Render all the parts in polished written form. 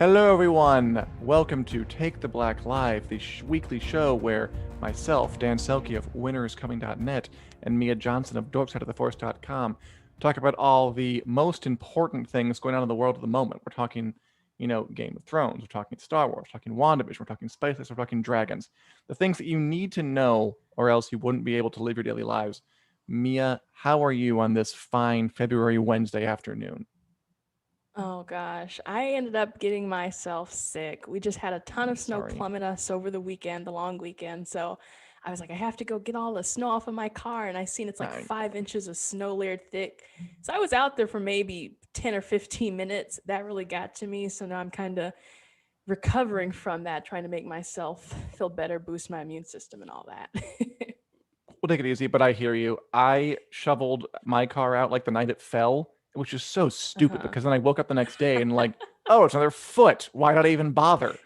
Hello, everyone. Welcome to Take the Black Live, the weekly show where myself, Dan Selke of winnerscoming.net, and Mia Johnson of dorksideoftheforce.com talk about all the most important things going on in the world at the moment. We're talking, Game of Thrones. We're talking Star Wars. We're talking Wandavision. We're talking Spice We're talking dragons. The things that you need to know, or else you wouldn't be able to live your daily lives. Mia, how are you on this fine February Wednesday afternoon? Oh gosh, I ended up getting myself sick. We just had a ton of snow Sorry. plummet us over the weekend, the long weekend. So I was like, I have to go get all the snow off of my car. And I seen it's like I 5 inches of snow layered thick. So I was out there for maybe 10 or 15 minutes. That really got to me. So now I'm kind of recovering from that, trying to make myself feel better, boost my immune system and all that. We'll take it easy, but I hear you. I shoveled my car out like the night it fell, which is so stupid Uh-huh. because then I woke up the next day and like, oh, it's another foot. Why did I even bother?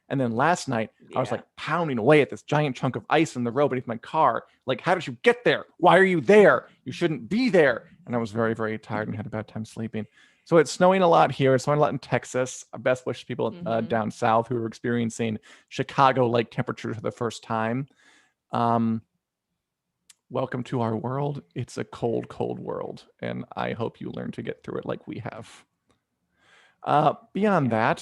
And then last night, I was Yeah. like pounding away at this giant chunk of ice in the road beneath my car. Like, how did you get there? Why are you there? You shouldn't be there. And I was very, very tired and had a bad time sleeping. So it's snowing a lot here. It's snowing a lot in Texas. Best wishes to people Mm-hmm. down south who are experiencing Chicago-like temperatures for the first time. Um, Welcome to our world. It's a cold, cold world, and I hope you learn to get through it like we have. Oh Beyond yeah.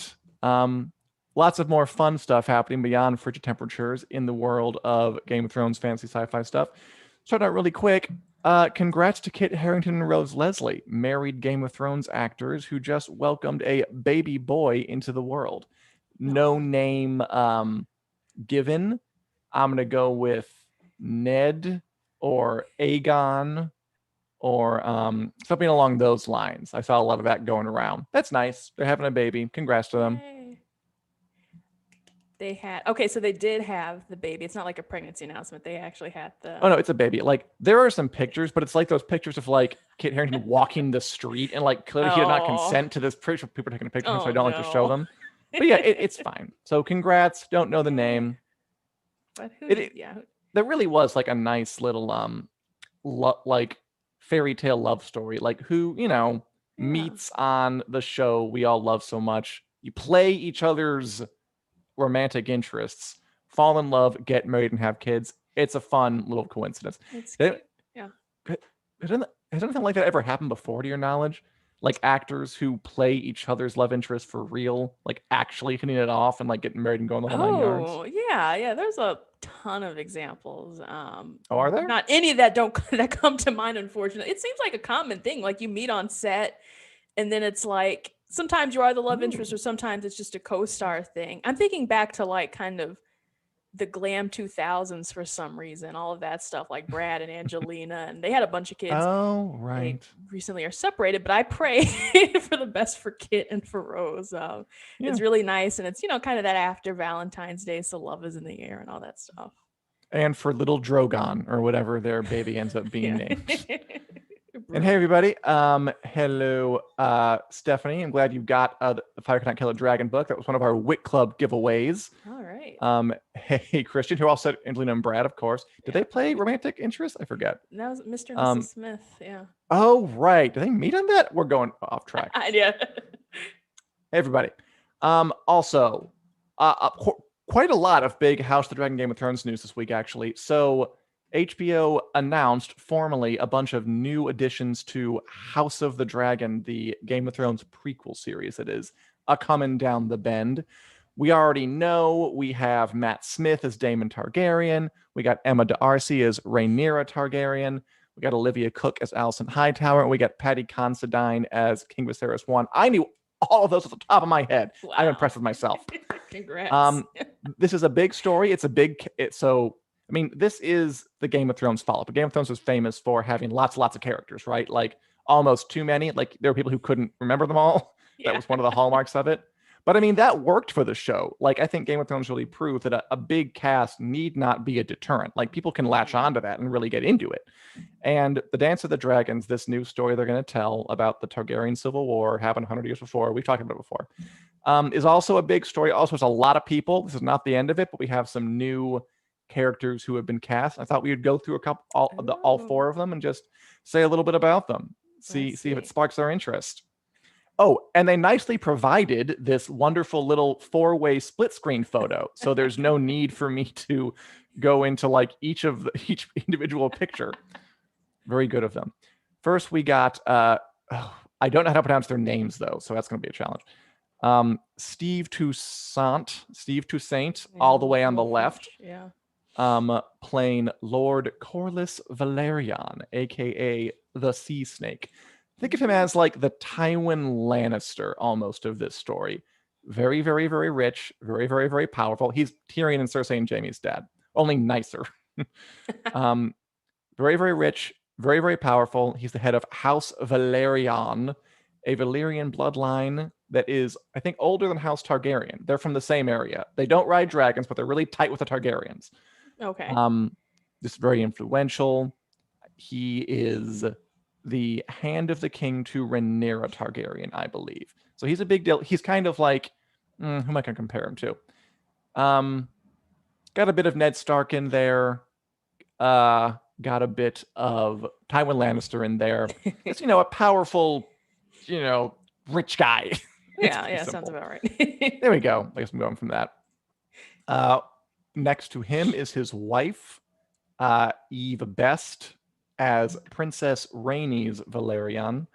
that, lots of more fun stuff happening beyond frigid temperatures in the world of Game of Thrones fantasy sci-fi stuff. Start out really quick. Congrats to Kit Harington and Rose Leslie, married Game of Thrones actors who just welcomed a baby boy into the world. No Oh. name given. I'm gonna go with Ned or Aegon or something along those lines. I saw a lot of that going around. That's nice. They're having a baby. Congrats to them. Yay. They had okay, so they did have the baby. It's not like a pregnancy announcement. They actually had Oh the no, it's a baby. Like there are some pictures, but it's like those pictures of like Kit Harington walking the street and like clearly he did not oh consent to this. Pretty sure people are taking a picture of him, so I oh don't like to show no. them. But yeah, it's fine. So congrats. Don't know the Yay. name. But who It, did it yeah. there really was like a nice little like fairy tale love story. Like who Yeah. meets on the show we all love so much. You play each other's romantic interests, fall in love, get married, and have kids. It's a fun little coincidence. It's Has cute. Yeah. anything like that ever happened before, to your knowledge? Like actors who play each other's love interests for real, like actually hitting it off and like getting married and going the whole 9 yards. Oh, yeah, yeah. There's a ton of examples. Oh, are there? Not any that don't that come to mind, unfortunately. It seems like a common thing. Like you meet on set and then it's like sometimes you are the love interest or Ooh. sometimes it's just a co-star thing. I'm thinking back to like kind of the glam 2000s for some reason, all of that stuff like Brad and Angelina, and they had a bunch of kids. Oh, They right. recently are separated, but I pray for the best for Kit and for Rose. Yeah. It's really nice, and it's kind of that after Valentine's Day, so love is in the air and all that stuff. And for little Drogon or whatever their baby ends up being Yeah. named. And hey, Brutal. everybody. Hello, Stephanie. I'm glad you got the Fire Cannot Kill a Dragon book. That was one of our WiC Club giveaways. All right. Hey, Christian, who also said Angelina and Brad, of course. Did Yeah. they play romantic interest? I forget. That was Mr. and Mrs. Um, Smith. Yeah. oh, right. Did they meet on that? We're going off track. Yeah. Hey, everybody. Also, quite a lot of big House of the Dragon Game of Thrones news this week, actually. So, HBO announced formally a bunch of new additions to House of the Dragon, the Game of Thrones prequel series that is coming down the bend. We already know we have Matt Smith as Daemon Targaryen. We got Emma D'Arcy as Rhaenyra Targaryen. We got Olivia Cook as Alicent Hightower. And we got Paddy Considine as King Viserys I. I knew all of those at the top of my head. I'm Wow. impressed with myself. Congrats. Um, this is a big story. It's a big. I mean, this is the Game of Thrones follow-up. Game of Thrones was famous for having lots of characters, right? Like almost too many. Like there were people who couldn't remember them all. That Yeah. was one of the hallmarks of it. But I mean, that worked for the show. Like I think Game of Thrones really proved that a big cast need not be a deterrent. Like people can latch Mhm. onto that and really get into it. And the Dance of the Dragons, this new story they're going to tell about the Targaryen Civil War happened 100 years before. We've talked about it before. Is also a big story. Also, it's a lot of people. This is not the end of it, but we have some new characters who have been cast. I thought we would go through a couple, all Oh, four of them, and just say a little bit about them. See let's if it see. sparks their interest. Oh, and they nicely provided this wonderful little 4-way split screen photo. So there's no need for me to go into like each individual picture. Very good of them. First, we got, I don't know how to pronounce their names though, so that's going to be a challenge. Steve Toussaint, all the way on the left. Yeah. Playing Lord Corlys Valerian, aka the Sea Snake. Think of him as like the Tywin Lannister almost of this story. Very, very, very rich, very, very, very powerful. He's Tyrion and Cersei and Jaime's dad, only nicer. Very, very rich, very, very powerful. He's the head of House Valerian, a Valyrian bloodline that is, I think, older than House Targaryen. They're from the same area. They don't ride dragons, but they're really tight with the Targaryens. Okay. Just very influential. He is the hand of the king to Rhaenyra Targaryen, I believe. So he's a big deal. He's kind of like, who am I going to compare him to? Got a bit of Ned Stark in there. Got a bit of Tywin Lannister in there. Just, a powerful, rich guy. Yeah, sounds about right. There we go. I guess I'm going from that. Next to him is his wife, Eve Best, as Princess Rhaenys Valerian,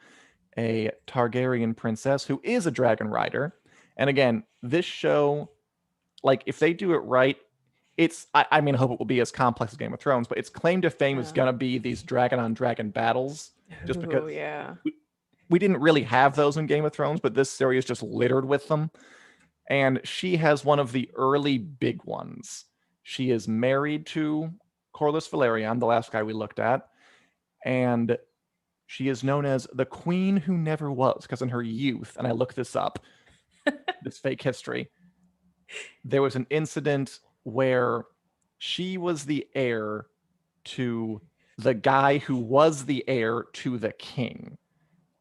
a Targaryen princess who is a dragon rider. And again, this show, like, if they do it right, it's, I mean, I hope it will be as complex as Game of Thrones, but its claim to fame is going to be these dragon on dragon battles. Just because we didn't really have those in Game of Thrones, but this series is just littered with them. And she has one of the early big ones. She is married to Corlys Valerian, the last guy we looked at. And she is known as the Queen Who Never Was, because in her youth, and I looked this up, this fake history, there was an incident where she was the heir to the guy who was the heir to the king.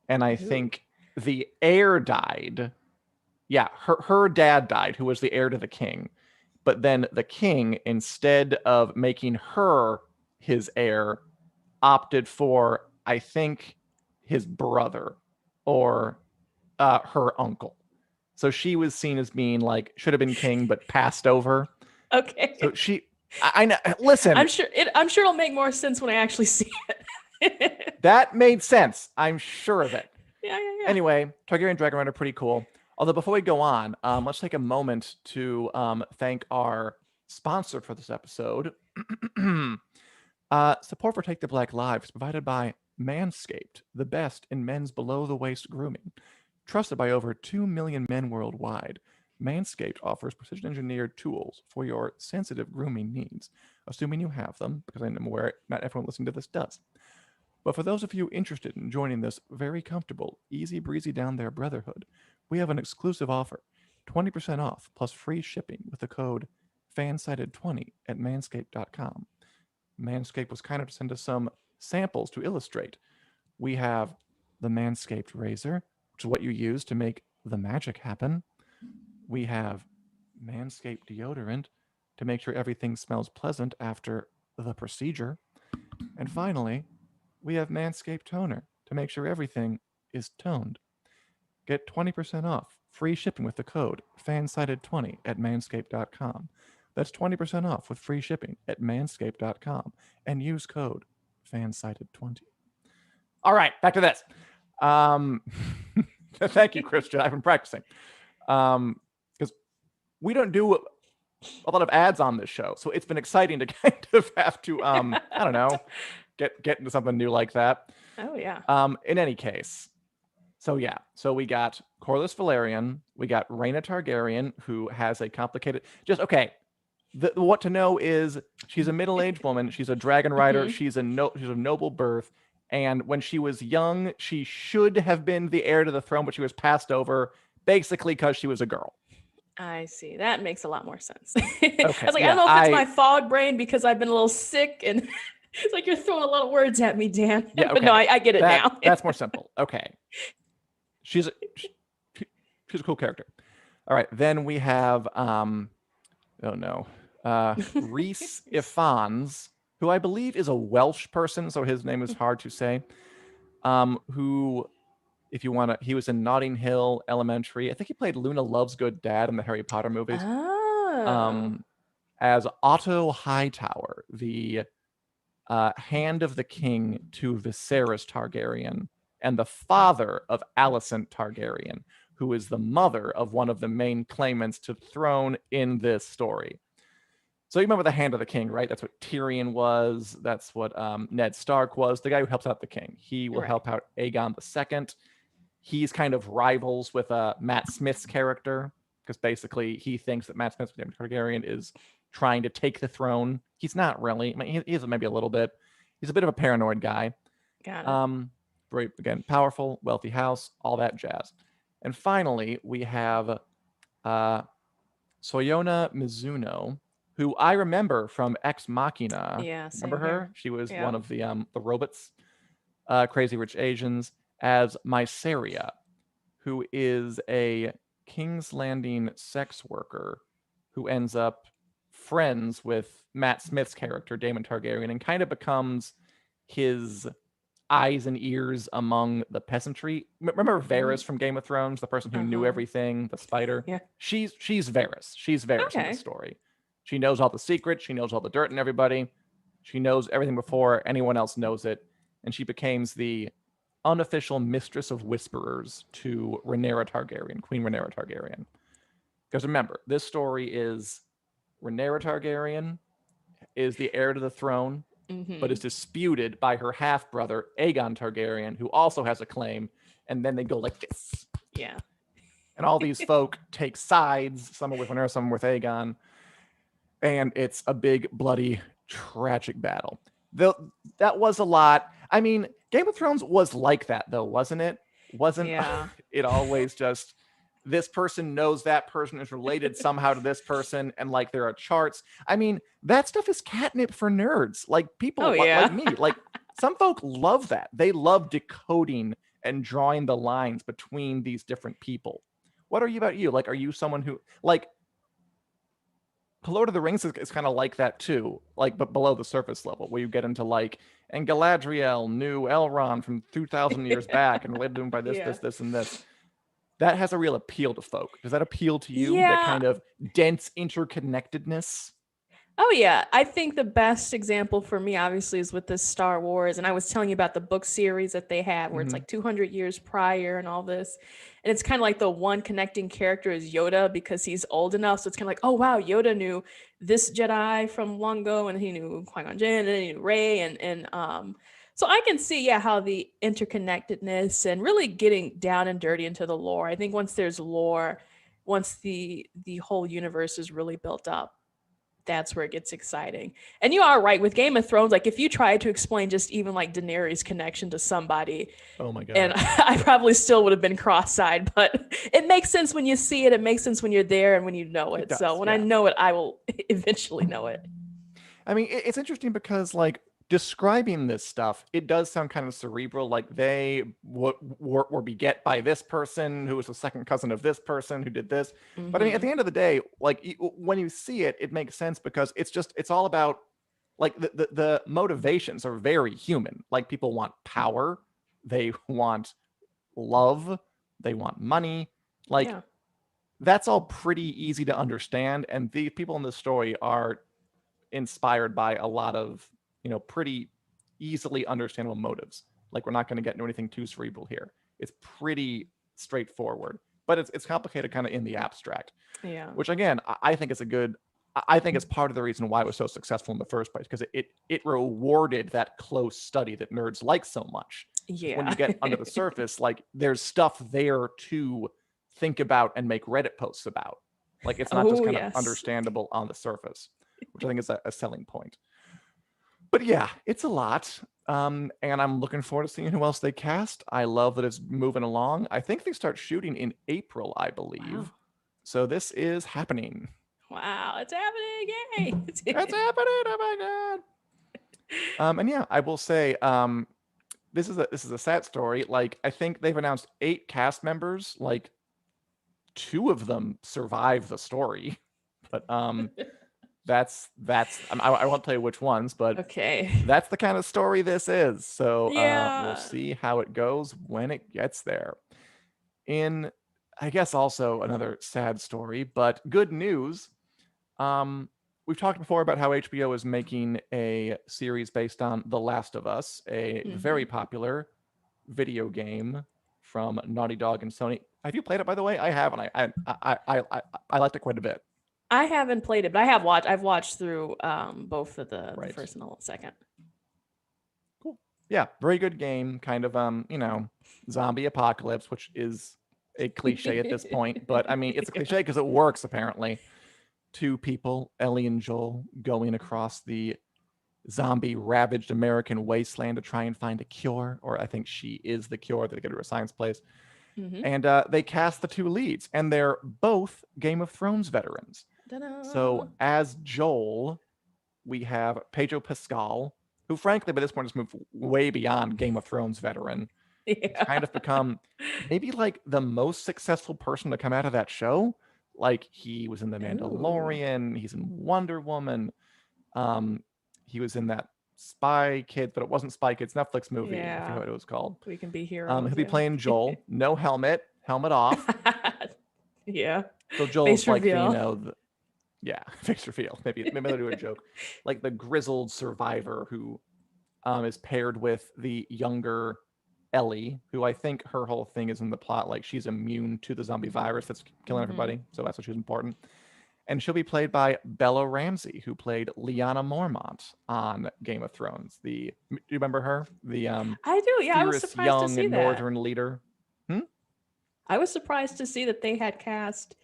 And I think the heir died. Yeah, her dad died, who was the heir to the king. But then the king, instead of making her his heir, opted for, I think, his brother or her uncle. So she was seen as being like, should have been king, but passed over. Okay. So I know. Listen, I'm sure it'll make more sense when I actually see it. That made sense. I'm sure of it. Yeah. Anyway, Targaryen Dragon Rider, pretty cool. Although before we go on, let's take a moment to thank our sponsor for this episode. Support for Take the Black Lives is provided by Manscaped, the best in men's below-the-waist grooming. Trusted by over 2 million men worldwide, Manscaped offers precision-engineered tools for your sensitive grooming needs, assuming you have them, because I'm aware not everyone listening to this does. But for those of you interested in joining this very comfortable, easy breezy down there brotherhood, we have an exclusive offer, 20% off plus free shipping with the code FANSIDED20 at manscaped.com. Manscaped was kind enough to send us some samples to illustrate. We have the Manscaped razor, which is what you use to make the magic happen. We have Manscaped deodorant to make sure everything smells pleasant after the procedure. And finally, we have Manscaped toner to make sure everything is toned. Get 20% off, free shipping with the code FANSIDED20 at manscaped.com. That's 20% off with free shipping at manscaped.com and use code FANSIDED20. All right, back to this. Thank you, Christian. I've been practicing. Because we don't do a lot of ads on this show, so it's been exciting to kind of have to, I don't know, get into something new like that. Oh, yeah. In any case, so we got Corlys Valerian, we got Rhaena Targaryen, who has a complicated, what to know is she's a middle-aged woman. She's a dragon rider. She's of noble birth. And when she was young, she should have been the heir to the throne, but she was passed over basically because she was a girl. I see. That makes a lot more sense. Okay, I was like, yeah, I don't know if it's my fog brain because I've been a little sick and it's like you're throwing a lot of words at me, Dan. Yeah, okay. But no, I get it now. That's more simple. Okay. She's a cool character. All right. Then we have, Rhys Ifans, who I believe is a Welsh person, so his name is hard to say, who If you want to, he was in Notting Hill Elementary. I think he played Luna Lovegood dad in the Harry Potter movies. Oh. As Otto Hightower, the hand of the king to Viserys Targaryen, and the father of Alicent Targaryen, who is the mother of one of the main claimants to the throne in this story. So you remember the Hand of the King, right? That's what Tyrion was. That's what Ned Stark was, the guy who helps out the king. He will help out Aegon II. He's kind of rivals with Matt Smith's character, because basically he thinks that Matt Smith, Targaryen, is trying to take the throne. He's not really. I mean, he is maybe a little bit. He's a bit of a paranoid guy. Got it. Very, again, powerful, wealthy house, all that jazz. And finally, we have Soyona Mizuno, who I remember from Ex Machina. Yeah, remember her? Here. She was one of the robots, Crazy Rich Asians, as Mysaria, who is a King's Landing sex worker who ends up friends with Matt Smith's character, Daemon Targaryen, and kind of becomes his eyes and ears among the peasantry. Remember Varys from Game of Thrones, the person who knew everything, the spider? Yeah. She's Varys. She's Varys in the story. She knows all the secrets. She knows all the dirt and everybody. She knows everything before anyone else knows it. And she becomes the unofficial mistress of whisperers to Rhaenyra Targaryen, Queen Rhaenyra Targaryen. Because remember, this story is Rhaenyra Targaryen is the heir to the throne, but is disputed by her half-brother, Aegon Targaryen, who also has a claim, and then they go like this. Yeah. And all these folk take sides, some are with Rhaenyra, some are with Aegon, and it's a big, bloody, tragic battle. That was a lot. I mean, Game of Thrones was like that, though, wasn't it? Wasn't it always just this person knows that person is related somehow to this person, and like there are charts. I mean, that stuff is catnip for nerds, like people like me. Like some folk love that. They love decoding and drawing the lines between these different people. What are you about you? Like, are you someone who like Lord of the Rings is kind of like that too, like but below the surface level, where you get into like, and Galadriel knew Elrond from 2,000 years back and related to him by this, and this. That has a real appeal to folk. Does that appeal to you? Yeah. That kind of dense interconnectedness? Oh yeah, I think the best example for me obviously is with this Star Wars, and I was telling you about the book series that they had where it's like 200 years prior and all this, and it's kind of like the one connecting character is Yoda because he's old enough, so it's kind of like, oh wow, Yoda knew this Jedi from long ago, and he knew Qui-Gon Jinn, and he knew Rey, and so I can see how the interconnectedness and really getting down and dirty into the lore. I think once there's lore, once the whole universe is really built up, that's where it gets exciting. And you are right with Game of Thrones. Like if you try to explain just even like Daenerys' connection to somebody, oh my god, and I probably still would have been cross-eyed, but it makes sense when you see it. It makes sense when you're there and when you know it. So when I know it, I will eventually know it. I mean, it's interesting because like describing this stuff, it does sound kind of cerebral. Like they were beget by this person who was the second cousin of this person who did this. But I mean, at the end of the day, like when you see it, it makes sense because it's all about like the motivations are very human. Like people want power, they want love, they want money. Like that's all pretty easy to understand. And the people in this story are inspired by a lot of pretty easily understandable motives. Like we're not going to get into anything too cerebral here. It's pretty straightforward, but it's complicated kind of in the abstract. Yeah. Which again, I think is I think it's part of the reason why it was so successful in the first place, because it rewarded that close study that nerds like so much. Yeah. When you get under the surface, like there's stuff there to think about and make Reddit posts about. Like it's not just kind of understandable on the surface, which I think is a selling point. But yeah, it's a lot. And I'm looking forward to seeing who else they cast. I love that it's moving along. I think they start shooting in April, I believe. Wow. So this is happening. Wow, it's happening. Yay. It's happening. Oh my god. And yeah, I will say, this is a sad story. Like, I think they've announced 8 cast members. Like 2 of them survive the story. But I won't tell you which ones, but Okay. that's the kind of story this is. So we'll Yeah. see how it goes when it gets there. In, I guess, also another sad story, but good news. We've talked before about how HBO is making a series based on The Last of Us, a very popular video game from Naughty Dog and Sony. Have you played it, by the way? I haven't. I liked it quite a bit. I haven't played it, but I've watched through both of the Right. first and the second. Cool. Yeah, very good game. Kind of zombie apocalypse, which is a cliche at this point, but I mean it's a cliche because it works apparently. Two people, Ellie and Joel, going across the zombie ravaged American wasteland to try and find a cure, or I think she is the cure. They get her to a science place. And they cast the two leads, and they're both Game of Thrones veterans. Ta-da. So as Joel, we have Pedro Pascal, who frankly by this point has moved way beyond Game of Thrones veteran. Yeah. He's kind of become maybe like the most successful person to come out of that show. Like he was in The Mandalorian, he's in Wonder Woman. He was in that Spy Kids, but it wasn't Spy Kids Netflix movie. I forget what it was called. We Can Be Heroes. He'll be playing Joel. No helmet off. Yeah. So Joel's Face like reveal. face reveal. Maybe they'll do a joke, like the grizzled survivor who is paired with the younger Ellie, who I think her whole thing is in the plot, like she's immune to the zombie virus that's killing everybody, so that's why she's important. And she'll be played by Bella Ramsey, who played Lyanna Mormont on Game of Thrones. Do you remember her? The I do. Yeah, I was fierce surprised to young see that. northern leader. I was surprised to see that they had cast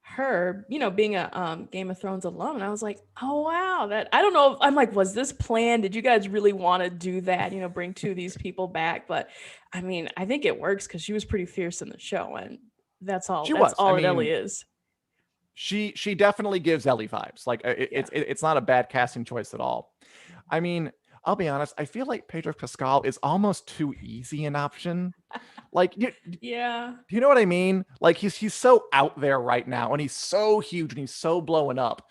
her, being a Game of Thrones alum. And I was like, oh wow, that I don't know. I'm like, was this planned? Did you guys really want to do that? Bring two of these people back? But I mean, I think it works because she was pretty fierce in the show, and that's all. That's all that Ellie is. She definitely gives Ellie vibes. Like it's not a bad casting choice at all. I mean, I'll be honest. I feel like Pedro Pascal is almost too easy an option. Like, yeah. Do you know what I mean? Like he's so out there right now, and he's so huge, and he's so blowing up.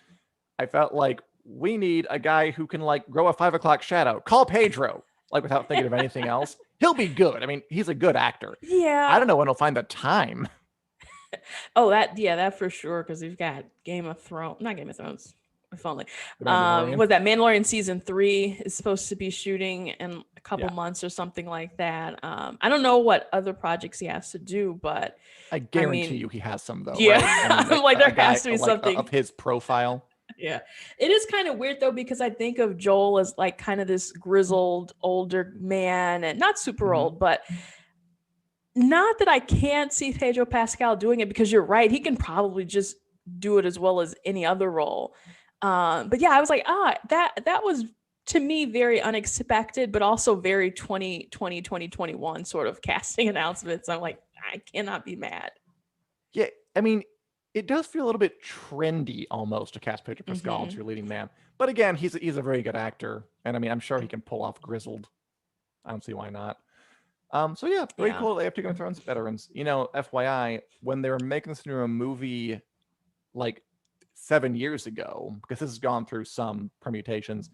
I felt like we need a guy who can like grow a 5 o'clock shadow. Call Pedro, like without thinking of anything else. He'll be good. I mean, he's a good actor. Yeah. I don't know when he'll find the time. Oh, that for sure. Because we've got Game of Thrones, not Game of Thrones. If only. Was that Mandalorian season 3 is supposed to be shooting in a couple months or something like that. I don't know what other projects he has to do, but I guarantee you he has some though. Yeah, right? I mean, like there has to be something of his profile. Yeah, it is kind of weird though, because I think of Joel as like kind of this grizzled older man, and not super old, but not that I can't see Pedro Pascal doing it, because you're right, he can probably just do it as well as any other role. But yeah, I was like, that was to me very unexpected, but also very 2021 sort of casting announcements. I'm like, I cannot be mad. Yeah, I mean, it does feel a little bit trendy almost to cast Pedro Pascal as your leading man. But again, he's a very good actor, and I mean, I'm sure he can pull off grizzled. I don't see why not. So yeah, very cool. They have two Game of Thrones veterans. FYI, when they were making this into a movie, like 7 years ago, because this has gone through some permutations,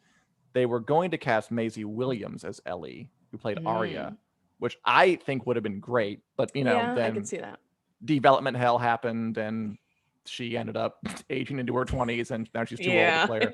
they were going to cast Maisie Williams as Ellie, who played Arya, which I think would have been great. But then I can see that. Development hell happened, and she ended up aging into her 20s, and now she's too old to play her.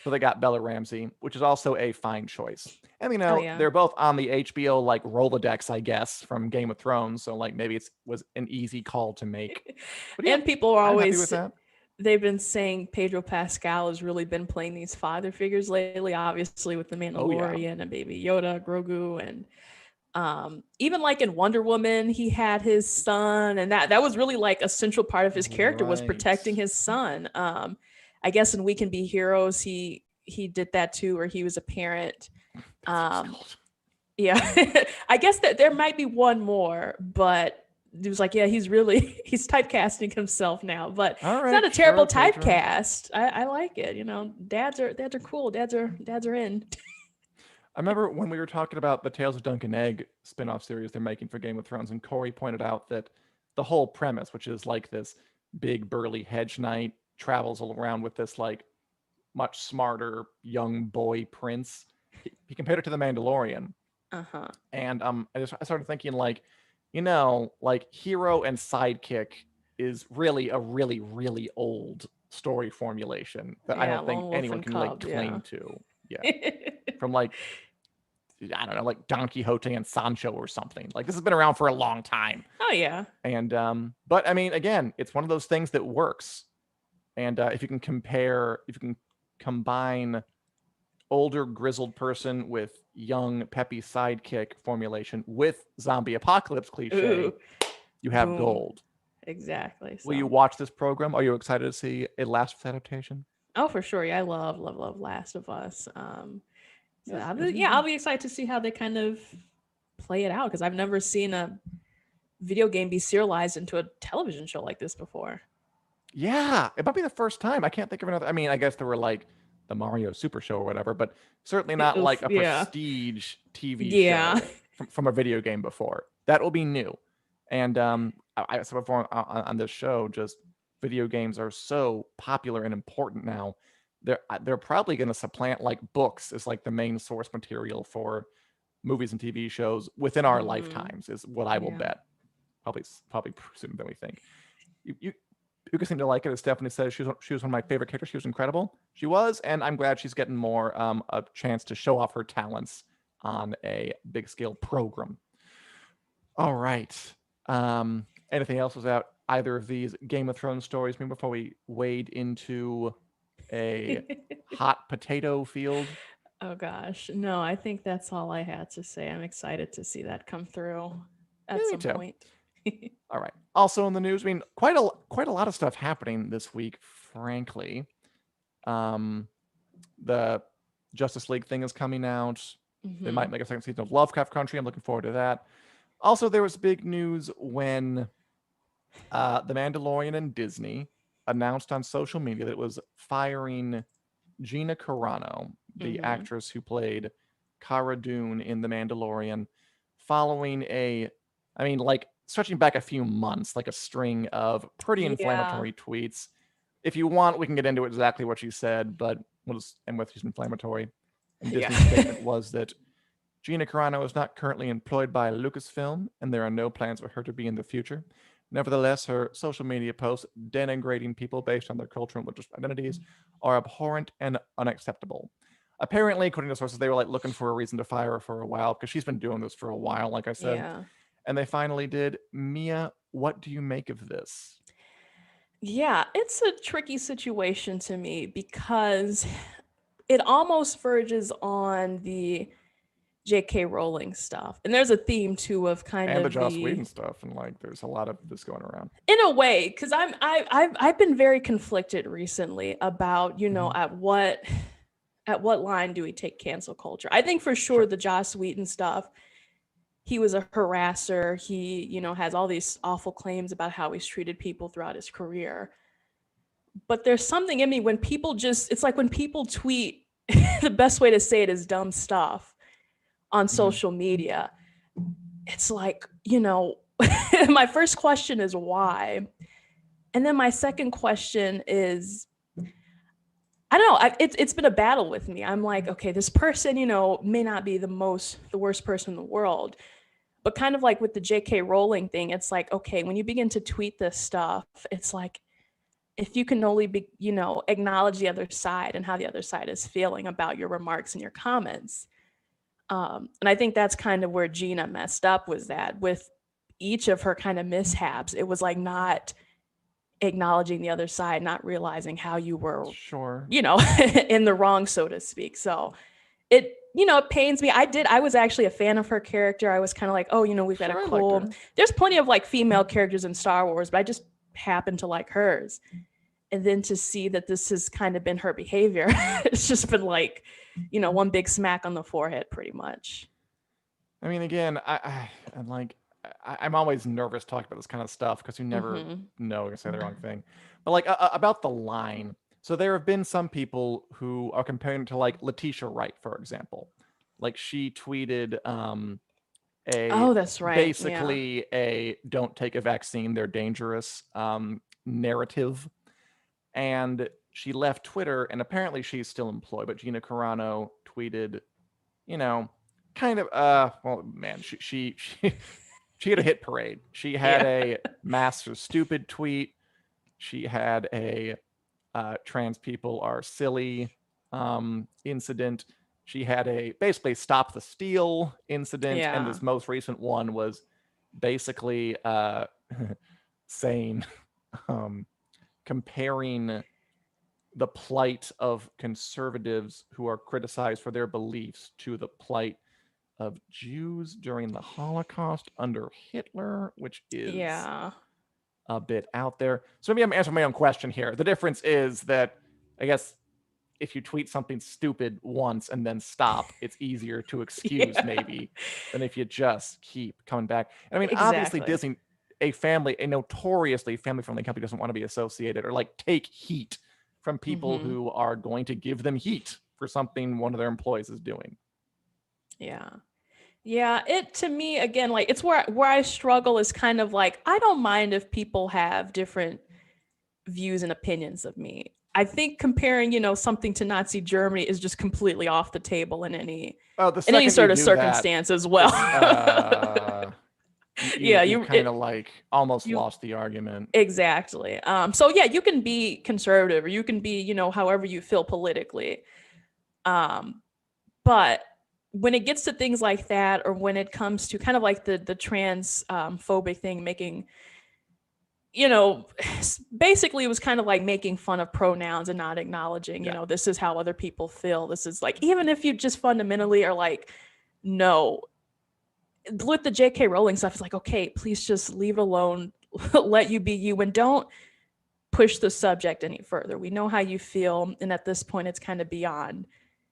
So they got Bella Ramsey, which is also a fine choice. And they're both on the HBO like Rolodex, I guess, from Game of Thrones. So like maybe it was an easy call to make. But, and people are always with that. They've been saying Pedro Pascal has really been playing these father figures lately, obviously with the Mandalorian and Baby Yoda, Grogu, and even like in Wonder Woman, he had his son, and that was really like a central part of his character was protecting his son. I guess in We Can Be Heroes, he did that too, where he was a parent. Yeah, I guess that there might be one more, but it was like, yeah, he's typecasting himself now, but it's not a terrible typecast. I like it. Dads are cool. Dads are in. I remember when we were talking about the Tales of Dunk and Egg spin-off series they're making for Game of Thrones, and Corey pointed out that the whole premise, which is like this big burly hedge knight travels around with this like much smarter young boy prince. He compared it to the Mandalorian, Uh-huh. and I started thinking like, like hero and sidekick is really a really really old story formulation that I Yeah, don't think Lone Wolf anyone and can lay Cub, yeah. claim to. Yeah, from like I don't know, like Don Quixote and Sancho or something. Like this has been around for a long time. Oh yeah. And but I mean, again, it's one of those things that works. And if you can combine older grizzled person with young peppy sidekick formulation with zombie apocalypse cliche, Ooh, you have boom. gold. Exactly. Will you So, watch this program? Are you excited to see a Last of Us adaptation? oh, for sure. Yeah, I love, love, love Last of Us. So Yes, I'll yes, be, yes, yeah, yes. I'll be excited to see how they kind of play it out because I've never seen a video game be serialized into a television show like this before. Yeah, it might be the first time. I can't think of another. I mean, I guess there were like the Mario Super Show or whatever, but certainly not Oof, like a yeah, prestige TV yeah, show from a video game before. That will be new. And I said before on this show, just video games are so popular and important now. They're probably going to supplant like books as like the main source material for movies and TV shows within our hmm, lifetimes. Is what I will yeah. bet. Probably sooner than we think. You seem to like it. As Stephanie says, she was one of my favorite characters. She was incredible. She was, and I'm glad she's getting more a chance to show off her talents on a big scale program. All right. Anything else was out either of these Game of Thrones stories? Maybe before we wade into a hot potato field. Oh gosh, no, I think that's all I had to say. I'm excited to see that come through Yeah, at me some too. point. All right. Also in the news, I mean, quite a lot of stuff happening this week. Frankly, um, the Justice League thing is coming out. They Hmm. might make a second season of Lovecraft Country. I'm looking forward to that. Also, there was big news when The Mandalorian and Disney announced on social media that it was firing Gina Carano, the Hmm. actress who played Cara Dune in The Mandalorian, following I mean, like stretching back a few months, like a string of pretty Yeah, inflammatory tweets. If you want, we can get into exactly what she said, but we'll just end with she's inflammatory. And yeah. Disney's statement was that Gina Carano is not currently employed by Lucasfilm, and there are no plans for her to be in the future. Nevertheless, her social media posts denigrating people based on their cultural and religious identities are abhorrent and unacceptable. Apparently, according to sources, they were like looking for a reason to fire her for a while because she's been doing this for a while, like I said. Yeah. And they finally did. Mia, what do you make of this? Yeah, it's a tricky situation to me because it almost verges on the J.K. Rowling stuff. And there's a theme too of kind And the of Joss the Whedon stuff, and like there's a lot of this going around. in a way, because I've been very conflicted recently about, Mm-hmm. at what line do we take cancel culture? I think for sure Sure. the Joss Whedon stuff, he was a harasser. He, has all these awful claims about how he's treated people throughout his career. But there's something in me when people just, it's like when people tweet, the best way to say it is dumb stuff on Mm-hmm. social media. It's like, my first question is why? And then my second question is, I don't know. It's been a battle with me. I'm like, okay, this person, may not be the worst person in the world, but kind of like with the J.K. Rowling thing, it's like, okay, when you begin to tweet this stuff, it's like, if you can only be, acknowledge the other side and how the other side is feeling about your remarks and your comments. And I think that's kind of where Gina messed up was that with each of her kind of mishaps, it was like not acknowledging the other side, not realizing how you were, Sure. in the wrong, so to speak. So it pains me. I was actually a fan of her character. I was kind of like, oh, we've got a Sure, I liked cool, her. there's plenty of like female characters in Star Wars, but I just happen to like hers. And then to see that this has kind of been her behavior, it's just been like, one big smack on the forehead, pretty much. I mean, again, I'm like, I'm always nervous talking about this kind of stuff because you never Hmm. know you're gonna say the wrong thing. But like about the line, so there have been some people who are comparing it to like Letitia Wright, for example. Like she tweeted a Oh, that's right. Yeah. basically a "don't take a vaccine, they're dangerous" narrative, and she left Twitter, and apparently she's still employed, but Gina Carano tweeted, you know, kind of well, man, she had a hit parade. She had Yeah. a Master Stupid tweet. She had a trans people are silly incident. She had a basically stop the steal incident, and Yeah. this most recent one was basically saying comparing the plight of conservatives who are criticized for their beliefs to the plight of Jews during the Holocaust under Hitler, which is Yeah. a bit out there. So maybe I'm answering my own question here. The difference is that I guess if you tweet something stupid once and then stop, it's easier to excuse Yeah. maybe than if you just keep coming back. And I mean, obviously Exactly. Disney, a notoriously family-friendly company, doesn't want to be associated or like take heat from people Mm-hmm. who are going to give them heat for something one of their employees is doing. Yeah. Yeah, it to me again, like it's where I struggle is kind of like I don't mind if people have different views and opinions of me. I think comparing, something to Nazi Germany is just completely off the table in any Oh, the in any second you sort of do that, circumstance as well. Yeah, you've kind of like almost you lost the argument. exactly. So yeah, you can be conservative or you can be, however you feel politically. But when it gets to things like that, or when it comes to kind of like the trans phobic thing, making, basically it was kind of like making fun of pronouns and not acknowledging, Yeah. this is how other people feel. This is like, even if you just fundamentally are like, no, with the JK Rowling stuff, it's like, okay, please just leave it alone, let you be you, and don't push the subject any further. We know how you feel, and at this point, it's kind of beyond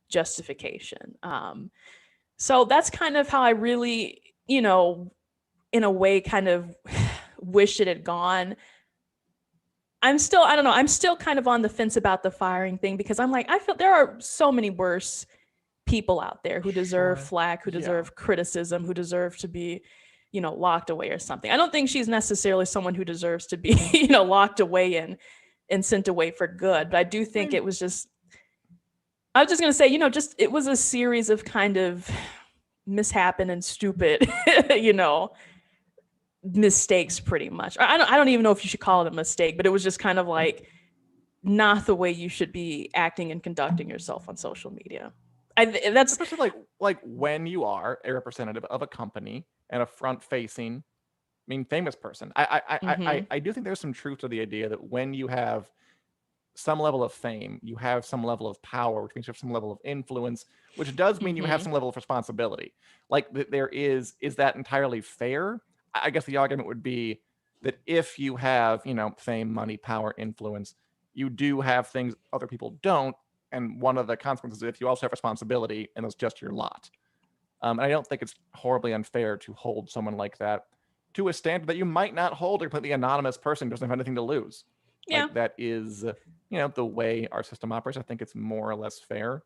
justification. So that's kind of how I really, in a way, kind of wish it had gone. I don't know, I'm still kind of on the fence about the firing thing because I'm like, I feel there are so many worse people out there who deserve Sure. flack, who Yeah. deserve criticism, who deserve to be, locked away or something. I don't think she's necessarily someone who deserves to be, locked away and sent away for good. But I do think it was just, I was just going to say, just it was a series of kind of mishappen and stupid, mistakes pretty much. I don't even know if you should call it a mistake, but it was just kind of like not the way you should be acting and conducting yourself on social media. That's especially like when you are a representative of a company and a front-facing, famous person. I do think there's some truth to the idea that when you have some level of fame, you have some level of power, which means you have some level of influence, which does mean you have some level of responsibility. Like there is that entirely fair? I guess the argument would be that if you have, fame, money, power, influence, you do have things other people don't. And one of the consequences is if you also have responsibility and it's just your lot. And I don't think it's horribly unfair to hold someone like that to a standard that you might not hold a completely anonymous person who doesn't have anything to lose. yeah. Like that is, the way our system operates. I think it's more or less fair.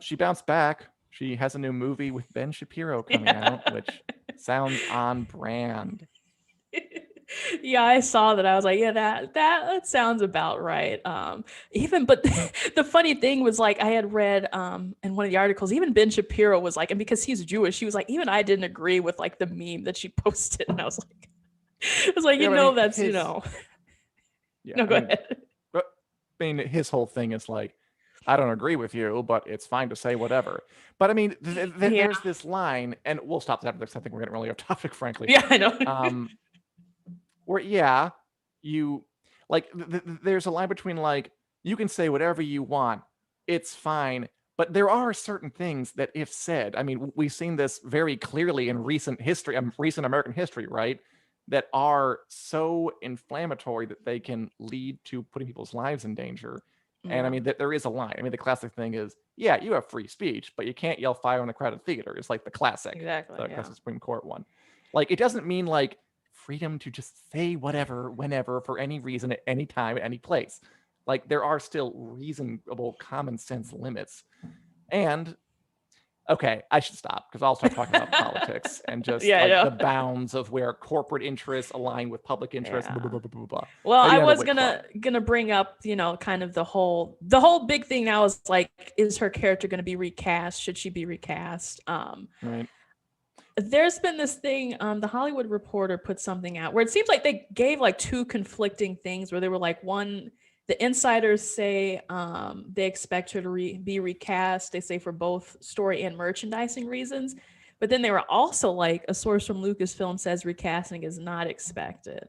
She bounced back. She has a new movie with Ben Shapiro coming out, which sounds on brand. Yeah, I saw that. I was like, yeah, that sounds about right. But the funny thing was like I had read in one of the articles, even Ben Shapiro was like, and because he's Jewish, he was like, even I didn't agree with like the meme that she posted, and I was like, Yeah, that's yeah, no, go ahead. But his whole thing is like, I don't agree with you, but it's fine to say whatever. But I mean, there's this line, and we'll stop that because I think we're getting really off topic, frankly. Yeah, I know. Where you like there's a line between like you can say whatever you want, it's fine, but there are certain things that if said, I mean, we've seen this very clearly in recent history, recent American history, right? That are so inflammatory that they can lead to putting people's lives in danger. And I Yeah. mean, that there is a line. I mean, the classic thing is, yeah, you have free speech, but you can't yell fire in a crowded theater. It's like the classic, Exactly. the Yeah. classic Supreme Court one. Like, it doesn't mean like freedom to just say whatever, whenever, for any reason, at any time, at any place. Like, there are still reasonable common sense limits. And Okay, I should stop because I'll start talking about politics and just Yeah, I like know. the bounds of where corporate interests align with public interests. Blah, Yeah. blah, blah, blah, blah. Well, Maybe I another was WiC Club. gonna bring up, kind of the whole big thing now is like, is her character gonna be recast? Should she be recast? Right. There's been this thing, the Hollywood Reporter put something out where it seems like they gave like two conflicting things where they were like, one, the insiders say they expect her to be recast. They say for both story and merchandising reasons. But then they were also like, a source from Lucasfilm says recasting is not expected.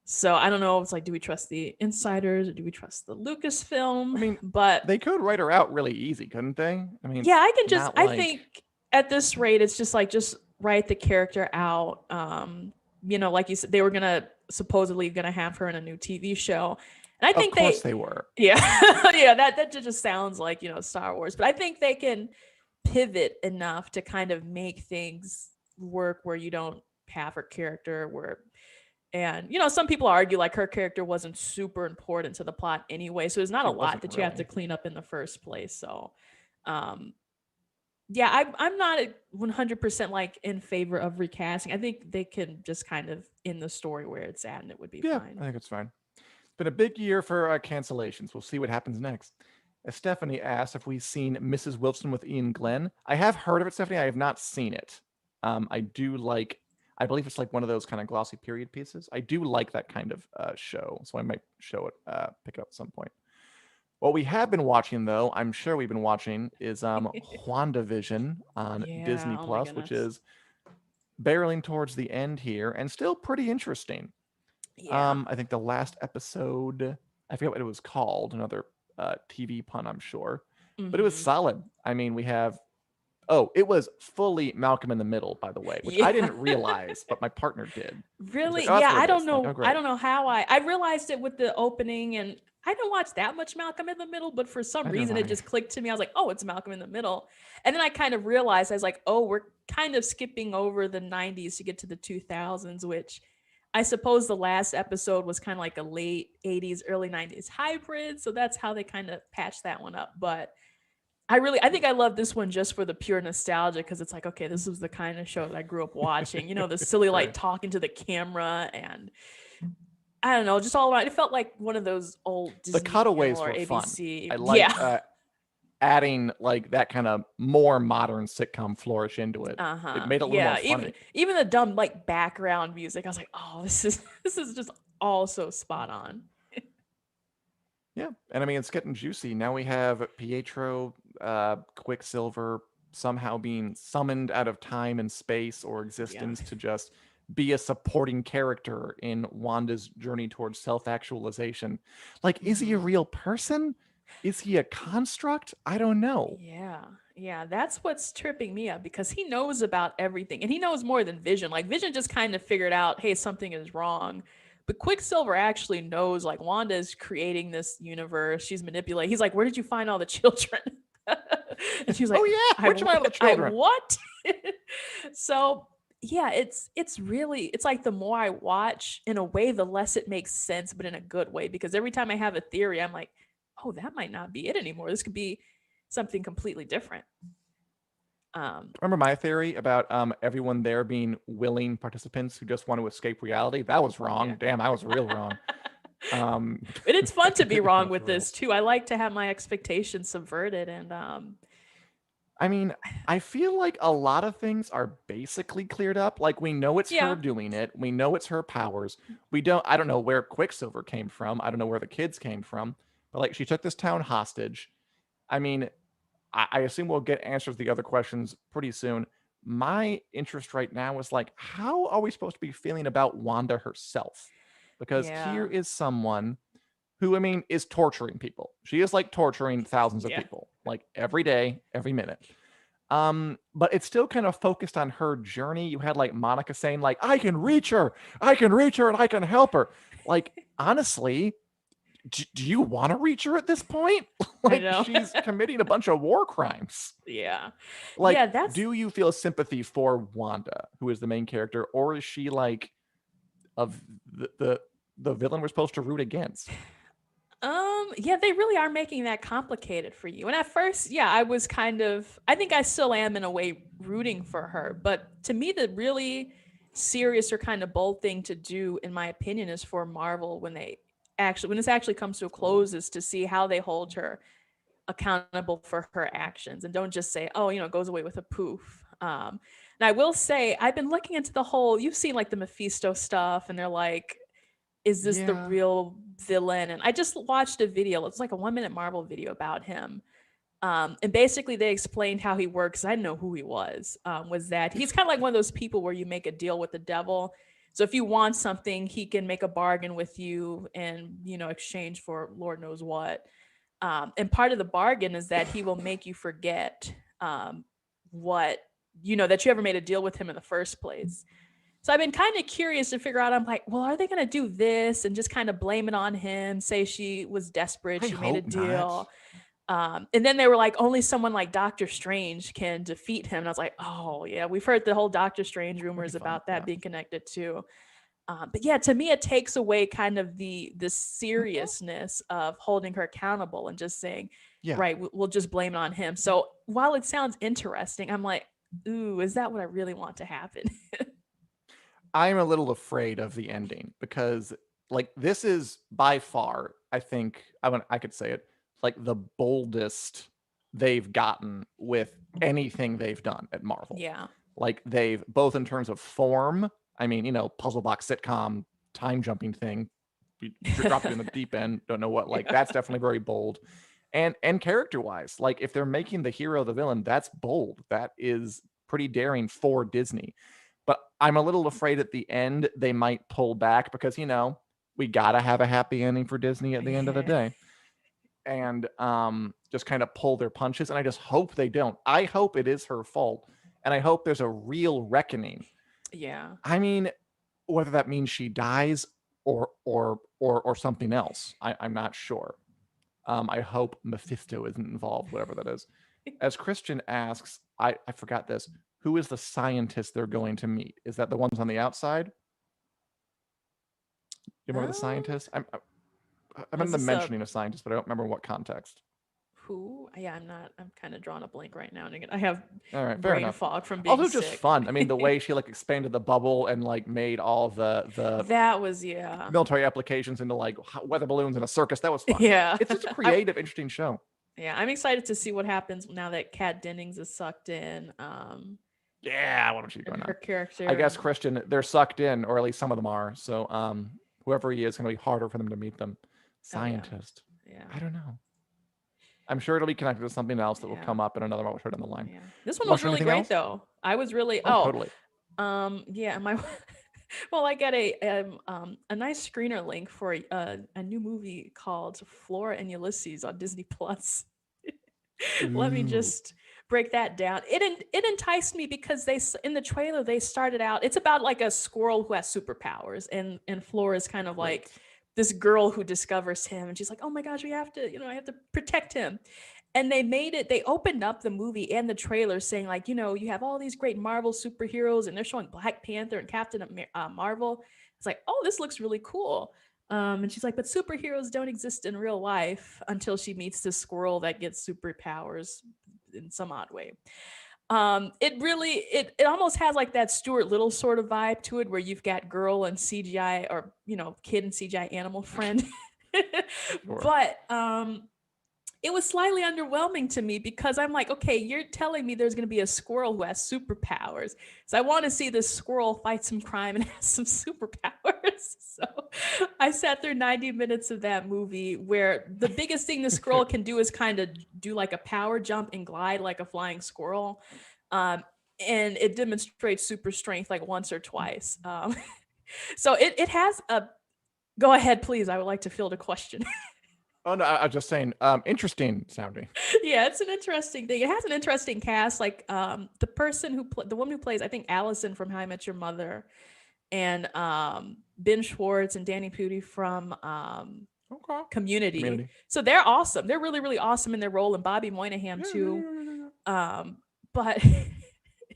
So I don't know if it's like, do we trust the insiders or do we trust the Lucasfilm? I mean, But they could write her out really easy, couldn't they? I mean, yeah, not I like think at this rate, it's just like, just write the character out. Like you said, they were supposedly gonna have her in a new TV show. And I of think course they were. yeah, yeah, that just sounds like, Star Wars. But I think they can pivot enough to kind of make things work where you don't have her character and some people argue like her character wasn't super important to the plot anyway, so there's not a It lot wasn't that you have to really. clean up in the first place. So yeah, I'm not 100% like in favor of recasting. I think they can just kind of end the story where it's at and it would be Yeah, fine. I think it's fine. It's been a big year for cancellations. We'll see what happens next. Stephanie asked if we've seen Mrs. Wilson with Ian Glenn. I have heard of it, Stephanie. I have not seen it. I do like. I believe it's like one of those kind of glossy period pieces. I do like that kind of show, so I might show it, pick it up at some point. What we have been watching, though, I'm sure we've been watching, is Wandavision on Yeah, Disney oh my Plus, which goodness. is barreling towards the end here and still pretty interesting. Yeah. I think the last episode, I forget what it was called, another TV pun, I'm sure, but it was Hmm. solid. I mean, we have. Oh, it was fully Malcolm in the Middle, by the way, which I Yeah. didn't realize, but my partner did. He's like, Really? "Oh, that's Yeah, what I it don't is." I'm like, "Oh, know. I great." don't know how I realized it with the opening, and I didn't watch that much Malcolm in the Middle, but for some I don't reason it either. just clicked to me. I was like, "Oh, it's Malcolm in the Middle." And then I kind of realized, I was like, "Oh, we're kind of skipping over the 90s to get to the 2000s," which I suppose the last episode was kind of like a late 80s, early 90s hybrid, so that's how they kind of patched that one up. But I think I love this one just for the pure nostalgia, because it's like, okay, this was the kind of show that I grew up watching. The silly like Right. talking to the camera, and I don't know, just all around. It felt like one of those old The Disney Channel cutaways or were fun. ABC. I like Yeah. adding like that kind of more modern sitcom flourish into it. It Uh-huh. made it a little more Yeah. funny. Even the dumb like background music, I was like, oh, this is just also spot on. Yeah, and I mean it's getting juicy. Now we have Pietro, Quicksilver somehow being summoned out of time and space or Yeah. existence to just be a supporting character in Wanda's journey towards self-actualization. Like, is he a Mhm. real person? Is he a construct? I don't know. Yeah. Yeah, that's what's tripping me up, because he knows about everything and he knows more than Vision. Like Vision just kind of figured out, hey, something is wrong. But Quicksilver actually knows, like, Wanda is creating this universe. She's manipulating. He's like, where did you find all the children? And she's like, Oh yeah, I which one of the I children? what? So yeah, it's really, it's like the more I watch, in a way, the less it makes sense, but in a good way. Because every time I have a theory, I'm like, oh, that might not be it anymore. This could be something completely different. Remember my theory about everyone there being willing participants who just want to escape reality? That was wrong. Yeah. Damn, I was real wrong. But it's fun to be Completely wrong off the with this rails. too. I like to have my expectations subverted, and I mean, I feel like a lot of things are basically cleared up. Like we know it's her yeah. doing it. We know it's her powers. I don't know where Quicksilver came from. I don't know where the kids came from. But like she took this town hostage. I mean, I assume we'll get answers to the other questions pretty soon. My interest right now is like, how are we supposed to be feeling about Wanda herself? Because here Yeah. is someone who, I mean, is torturing people. She is like torturing thousands of Yeah. people, like every day, every minute. But it's still kind of focused on her journey. You had like Monica saying, like, I can reach her, and I can help her. Like, honestly, do you want to reach her at this point? I Like, know. she's committing a bunch of war crimes. Yeah. Like, Yeah, that's do you feel sympathy for Wanda, who is the main character, or is she like of the villain we're supposed to root against? Yeah, they really are making that complicated for you. And at first, yeah, I was kind of, I think I still am in a way rooting for her. But to me, the really serious or kind of bold thing to do, in my opinion, is for Marvel when this actually comes to a close, is to see how they hold her accountable for her actions and don't just say, oh, it goes away with a poof. And I will say, I've been looking into the whole, you've seen like the Mephisto stuff, and they're like, is this the Yeah. real villain? And I just watched a video. It's like a 1 minute Marvel video about him. And basically they explained how he works. I didn't know who he was that he's kind of like one of those people where you make a deal with the devil. So if you want something, he can make a bargain with you and, exchange for Lord knows what. And part of the bargain is that he will make you forget what, that you ever made a deal with him in the first place. So I've been kind of curious to figure out, I'm like, well, are they going to do this and just kind of blame it on him, say she was desperate, I she made a hope not. deal. And then they were like, only someone like Doctor Strange can defeat him. And I was like, oh, yeah, we've heard the whole Doctor Strange That'd rumors be fun. about that Yeah. being connected too. But yeah, to me, it takes away kind of the Mhm. seriousness of holding her accountable and just saying, Yeah. right, we'll just blame it on him. So while it sounds interesting, I'm like, ooh, is that what I really want to happen? I'm a little afraid of the ending because like this is by far, I think I could say it, like the boldest they've gotten with anything they've done at Marvel. Yeah. Like they've both in terms of form, I mean, puzzle box sitcom time jumping thing, we drop you in the deep end, don't know what, like Yeah. that's definitely very bold. And character wise, like if they're making the hero the villain, that's bold. That is pretty daring for Disney. But I'm a little afraid at the end they might pull back because we gotta have a happy ending for Disney at the end of the Yeah. day, and just kind of pull their punches. And I just hope they don't. I hope it is her fault, and I hope there's a real reckoning. Yeah. I mean, whether that means she dies or something else, I'm not sure. I hope Mephisto isn't involved, whatever that is. As Christian asks, I forgot this. Who is the scientist they're going to meet? Is that the ones on the outside? You remember the Um, scientist? I was remember them this a mentioning a scientist, but I don't remember what context. who? Yeah, I'm kind of drawing a blank right now. And again, I have All right, fair brain enough. fog from being Also, just sick. fun. I mean, the way she like expanded the bubble and like made all the That was, yeah. military applications into like weather balloons in a circus. That was fun. Yeah. It's just a creative, interesting show. Yeah, I'm excited to see what happens now that Kat Dennings is sucked in. Yeah, what she going And on? her character. I guess And Christian, they're sucked in, or at least some of them are. So, whoever he is, gonna be harder for them to meet them. oh yeah, Scientist. yeah, I don't know. I'm sure it'll be connected to something else that will yeah, come up in another moment down the line. yeah. This one was Watching really anything great else? though. I was really Oh, totally. yeah. My well, I got a nice screener link for a new movie called Flora and Ulysses on Disney Plus. Let me Ooh. just break that down. It enticed me because in the trailer they started out. It's about like a squirrel who has superpowers, and Flora is kind of like Great. this girl who discovers him, and she's like, "Oh my gosh, we have to, I have to protect him." And they opened up the movie and the trailer saying like, you have all these great Marvel superheroes, and they're showing Black Panther and Captain Marvel. It's like, oh, this looks really cool. And she's like, but superheroes don't exist in real life, until she meets this squirrel that gets superpowers in some odd way. It really, it almost has like that Stuart Little sort of vibe to it, where you've got girl and CGI, or kid and CGI animal friend. Sure. But it was slightly underwhelming to me, because I'm like, okay, you're telling me there's going to be a squirrel who has superpowers. So I want to see this squirrel fight some crime and have some superpowers. So I sat through 90 minutes of that movie, where the biggest thing the squirrel can do is kind of do like a power jump and glide like a flying squirrel. And it demonstrates super strength like once or twice. So it has a, go ahead, please. I would like to field a question. Oh no, I'm just saying. Interesting sounding. Yeah, it's an interesting thing. It has an interesting cast. Like the woman who plays, I think, Allison from How I Met Your Mother, and Ben Schwartz and Danny Pudi from Okay. Community. Community. So they're awesome. They're really, really awesome in their role, and Bobby Moynihan too. But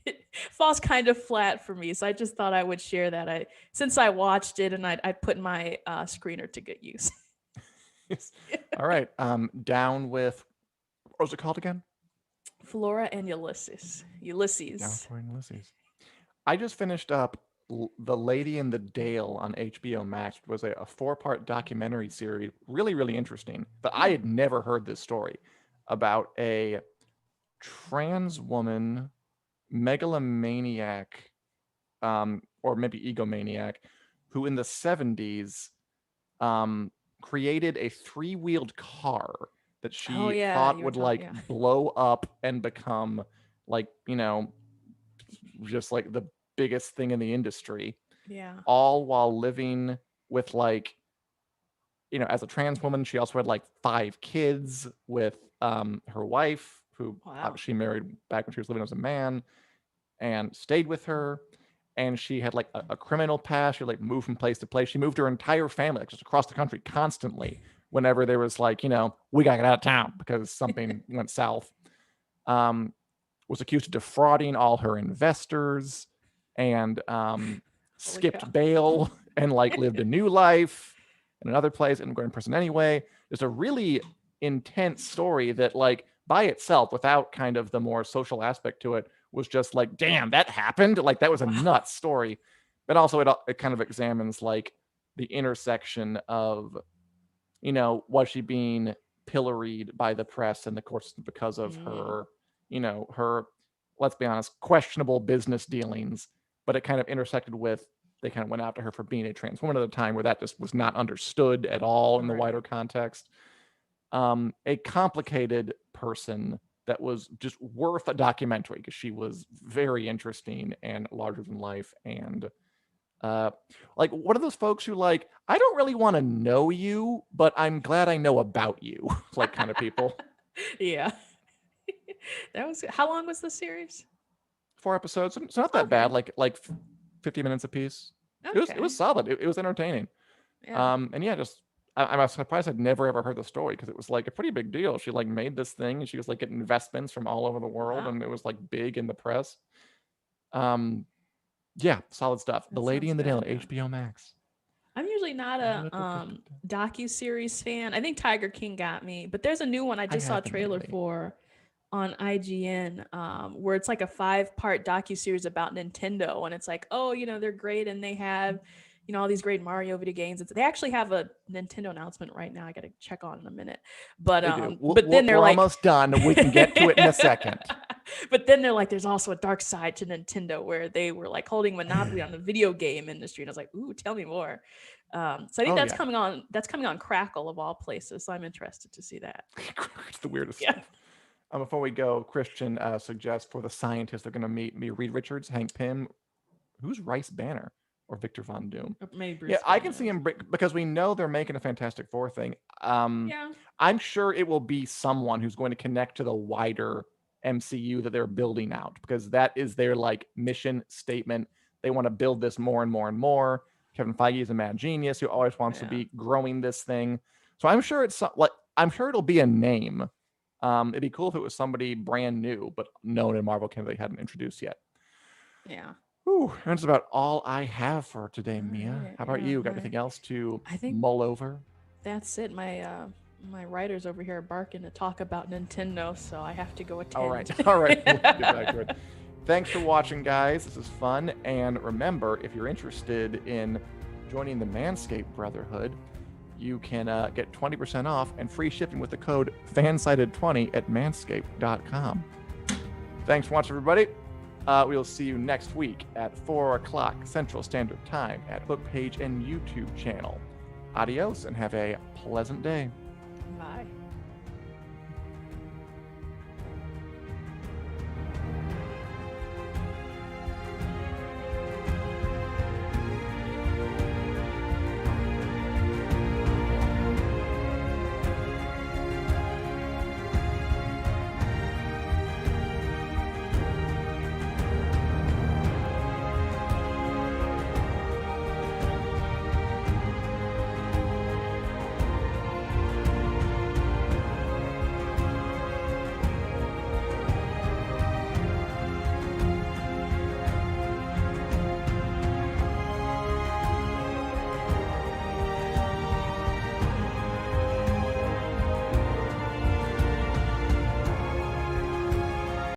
it falls kind of flat for me. So I just thought I would share that. Since I watched it, and I put my screener to good use. All right. Down with, what was it called again? Flora and Ulysses. Down Ulysses. for Ulysses. I just finished up The Lady in the Dale on HBO Max. It was a 4-part documentary series, really, really interesting. But I had never heard this story about a trans woman, megalomaniac, or maybe egomaniac, who in the 70s created a 3-wheeled car that Oh she yeah, thought you were would like talking. Yeah. blow up and become like, just like the biggest thing in the industry, Yeah. all while living with like, as a trans woman, she also had like 5 kids with her wife, who Wow. she married back when she was living as a man, and stayed with her. And she had like a criminal past. She like moved from place to place. She moved her entire family like, just across the country constantly. Whenever there was like, we gotta get out of town because something went south. Was accused of defrauding all her investors, and Holy skipped cow. bail and like lived a new life in another place and going to prison anyway. There's a really intense story that like by itself, without kind of the more social aspect to it, was just like, damn, that happened. Like that was a Wow. nuts story. But also it kind of examines like the intersection of, was she being pilloried by the press and the courts because of her, her, let's be honest, questionable business dealings. But it kind of intersected with, they kind of went after her for being a trans woman at a time where that just was not understood at all in the wider Right. context. A complicated person that was just worth a documentary because she was very interesting and larger than life. And like one of those folks who like, I don't really want to know you, but I'm glad I know about you, like kind of people. Yeah. That was, how long was the series? 4 episodes, so not that Okay. bad. Like 50 minutes a piece. It Okay. was solid. It was entertaining. Yeah. And yeah, just I'm surprised I'd never ever heard the story because it was like a pretty big deal. She like made this thing and she was like getting investments from all over the world, Wow. and it was like big in the press. Yeah, solid stuff. The That Lady sounds in the Dale good. at Yeah. HBO Max. I'm usually not a docu-series fan. I think Tiger King got me, but there's a new one I just saw a have been trailer lately. for on IGN, where it's like a 5-part docu-series about Nintendo, and it's like, oh, they're great and they have, all these great Mario video games. They actually have a Nintendo announcement right now. I gotta check on in a minute, but They do. but then they're We're like, almost done. We can get to it in a second. But then they're like, there's also a dark side to Nintendo where they were like holding monopoly on the video game industry, and I was like, ooh, tell me more. So I think that's coming on. That's coming on Crackle of all places. So I'm interested to see that. It's the weirdest Yeah. stuff. Before we go, Christian suggests for the scientists they're going to meet me, Reed Richards, Hank Pym. Who's Rice Banner or Victor Von Doom? Maybe Bruce Yeah, I can Banner. see him because we know they're making a Fantastic Four thing. Yeah. I'm sure it will be someone who's going to connect to the wider MCU that they're building out because that is their like mission statement. They want to build this more and more and more. Kevin Feige is a mad genius who always wants to be growing this thing. So I'm sure I'm sure it'll be a name. It'd be cool if it was somebody brand new, but known in Marvel they hadn't introduced yet. Yeah. Whew, that's about all I have for today, Mia. Right, How about yeah, you? Got anything else to I think mull over? that's it. My writers over here are barking to talk about Nintendo, so I have to go attend. All right. We'll get back to it. Thanks for watching, guys. This is fun. And remember, if you're interested in joining the Manscaped Brotherhood, you can get 20% off and free shipping with the code FANSIDED20 at manscaped.com. Thanks for watching, everybody. We will see you next week at 4 o'clock Central Standard Time at book page and YouTube channel. Adios and have a pleasant day. Bye.